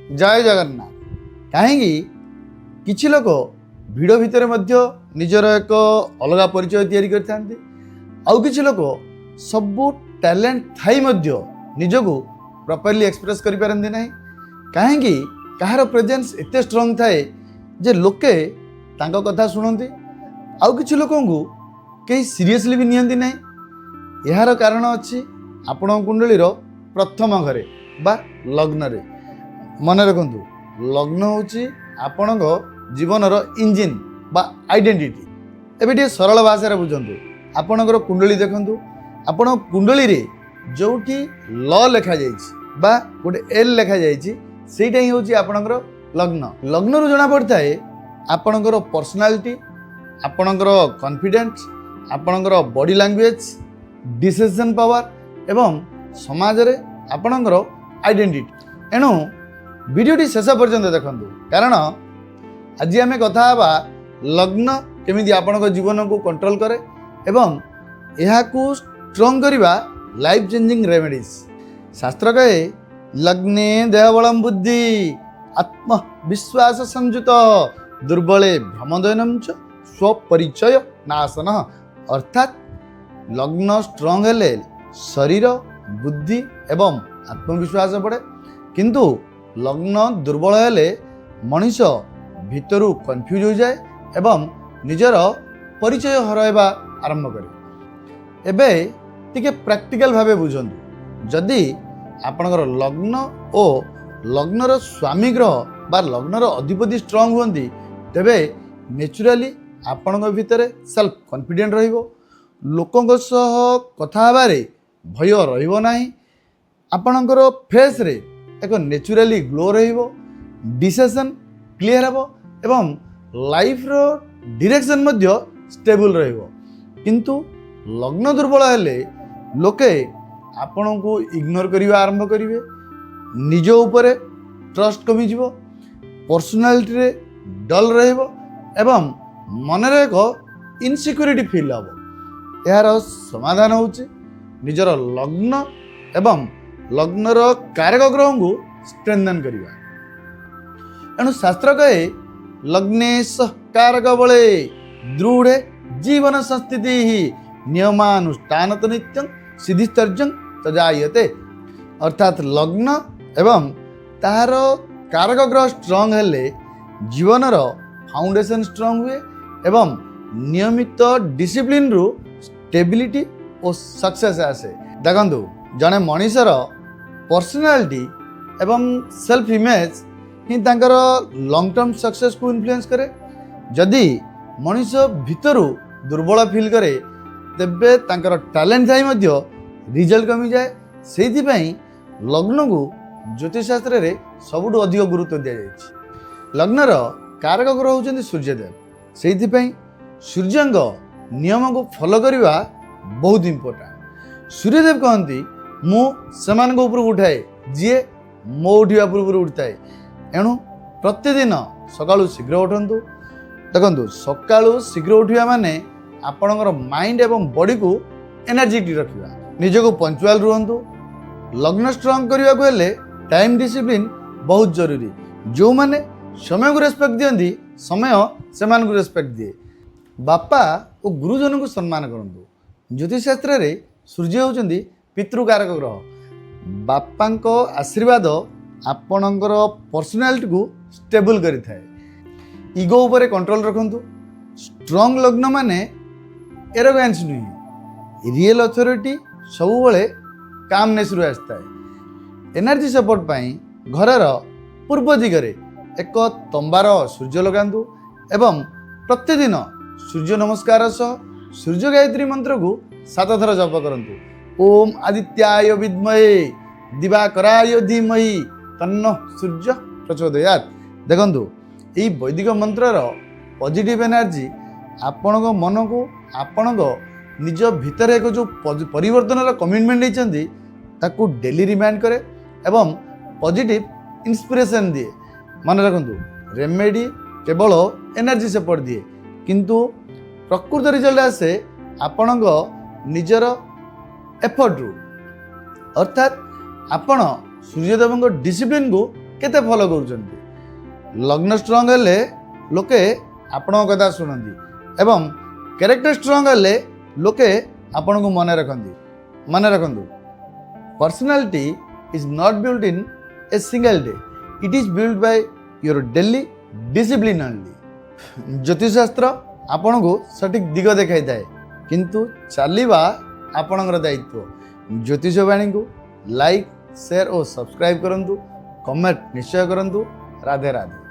जय जगन्नाथ। कहीं किछि लोक भिड़ भितर निजर एक अलग परिचय तैयारी करथांती आउ किछि लोक सबु टैलेंट थाई निजको प्रॉपर्ली एक्सप्रेस करि पारंती नहीं। कहीं कहार प्रेजेंस एते स्ट्रांग थाए जे लोके तांको कथा सुनती आउ किछि लोकंकु कहीं सीरियसली भी नियंती नहीं। यार कारण अछि आपण कुंडली प्रथम घरे बा लग्न रे। मन रखु लग्न हूँ आपण जीवन इंजिन बा आइडेंटिटी। एबे टे सरल भाषा बुझंतु आपणकर कुंडली देखंतु आपण कुंडली रे जोठी ल लेखा जाइछि बा गोटे एल लेखा जाइछि सेटा ही होछि आपणकर लग्न। लग्न रु जना पड़ता है आपणकर पर्सनालिटी, आपणकर कॉन्फिडेंस, आपणकर बॉडी लैंग्वेज, डिसीजन पावर एवं समाज रे आपणकर आइडेंटिटी। एणु वीडियोटी शेष पर्यंत देखंतु कारण आज आम कथा हवा लग्न केमिति आपणक जीवन को कंट्रोल करे एवं एहाकू स्ट्रॉन्ग करवा लाइफ चेंजिंग रेमेडीज। शास्त्र कहे लग्ने देहबलम बुद्धि आत्मविश्वास संयुत दुर्बले भ्रमदयनम च स्वपरिचय नाशन। अर्थात लग्न स्ट्रॉन्ग हेले शरीर बुद्धि एवं आत्मविश्वास बढ़े, किंतु लग्न दुर्बल हेले मनीष भितरु कन्फ्यूज हो जाए एवं निजर परिचय हरइबा आरंभ करे। एबे टिके प्रैक्टिकल भावे बुझंतु जदि आपणकर लग्न और लग्नर स्वामी ग्रह बा लग्नर अधिपति स्ट्रॉन्ग हुंती तेबे नेचुराली आपणक भितर सेल्फ कॉन्फिडेंट रहिबो, लोकंक सह कथा हबारे भय रहिबो नाही, आपणकर फेस रे एक नेचुराली ग्लो रहिबो, डिसीजन क्लियर हेबो एवं लाइफ रो डायरेक्शन मध्य स्टेबल रहिबो। किंतु लग्न दुर्बल हेले लोके आपण को इग्नोर करिवा आरंभ करिवे, निज उपरे ट्रस्ट कमी जिवो, पर्सनालिटी रे डल रहिबो एवं मन रे एक इनसिक्योरिटी फील हबो। यार समाधान होउची निजर लग्न एवं लग्नर कारक ग्रह को स्ट्रेंथन करिवा। एणु शास्त्र कहे लग्ने कारक बले दृढ़ जीवन संस्थिति नियमानुष्ठान तो नित्यं सिद्धिस्तर्जं तजायते। अर्थात लग्न एवं तार कारक ग्रह स्ट्रॉन्ग हेले जीवनर फाउंडेशन स्ट्रॉन्ग हुए एवं नियमित डिसिप्लिन रु स्टेबिलिटी और सक्सेस आसे। देखंतु जने मनीषर पर्सनालिटी एवं सेल्फ इमेज ही तांकर लॉन्ग टर्म सक्सेस को इन्फ्लुएंस करे। जदि मनीष भितरु दुर्बल फील करे तेबे तांकर टैलेंट थाई मध्य रिजल्ट कमी जाए। सेहि पई लग्न को ज्योतिष शास्त्र रे सबुठु अधिक गुरुत्व दिया जायछि। लग्नर कारक ग्रह होउछन्ति सूर्यदेव, सेहि पई सूर्यंग नियम को फॉलो करवा बहुत इंपोर्टेंट। सूर्यदेव कहती मु सेमान ऊपर उठाए जी मो उठा पूर्व उठाए। एणु प्रतिदिन सकाळु शीघ्र उठंतु। देखंतु सकाळु शीघ्र उठिया माने आपणकर माइंड एवं बॉडी को एनर्जेटिक रखिबा, निजको पंक्चुअल रुहंतु। लग्न स्ट्रॉन्ग करने को हेले टाइम डिसिप्लिन बहुत जरूरी। जो माने समय को रेस्पेक्ट दियंती समय सेमान को रेस्पेक्ट दिए। बापा और गुरुजन को सम्मान करंतु। ज्योतिष शास्त्र रे सूर्य होउचंदी पितृकारक ग्रह। बापांको आशीर्वाद आपणकर पर्सनालिटी को स्टेबल करि थाए। इगो ऊपर कंट्रोल रखंतु। स्ट्रॉन्ग लग्न माने एरोगेंस नुहे, रियल अथॉरिटी सब बेले कामनेस रु आसता है। एनर्जी सपोर्ट पाई घरर पूर्व दिगरे एक तंबार सूर्य लगांतु एवं प्रतिदिन सूर्य नमस्कार सह सूर्य गायत्री मंत्र को 7 थर जप करंतु। ओम आदित्याय विद्महे दिवाकराय धीमहि तन्नो सूर्य प्रचोदयात्। देखंतु यही वैदिक मंत्रर पॉजिटिव एनर्जी आपणक मन को आपणक निज भितर एक जो परिवर्तन कमिटमेंट होती ताकू डेली रिमाइंड करे एवं पॉजिटिव इंस्पिरेशन दिए। मन रखंतु रेमेडी केवल एनर्जी सपोर्ट दिए किंतु प्रकृत रिजल्ट आसे आपणक निजर एफर्ट रु। अर्थात आपण सूर्यदेव डिसिप्लिन को केते फॉलो करूछन्ती लग्न स्ट्रांग हेले लोके आपणक कथा शुणती एवं कैरेक्टर स्ट्रांग हेले लोके आपण को मन रखंतु personality is not built in a single day it is built by your daily discipline only ज्योतिष शास्त्र आपण को सठिक दिग देखाई थाए किंतु चलवा आपणकर दायित्व ज्योतिष वाणी को लाइक शेयर और सब्सक्राइब करंतु कमेंट निश्चय करंतु राधे राधे।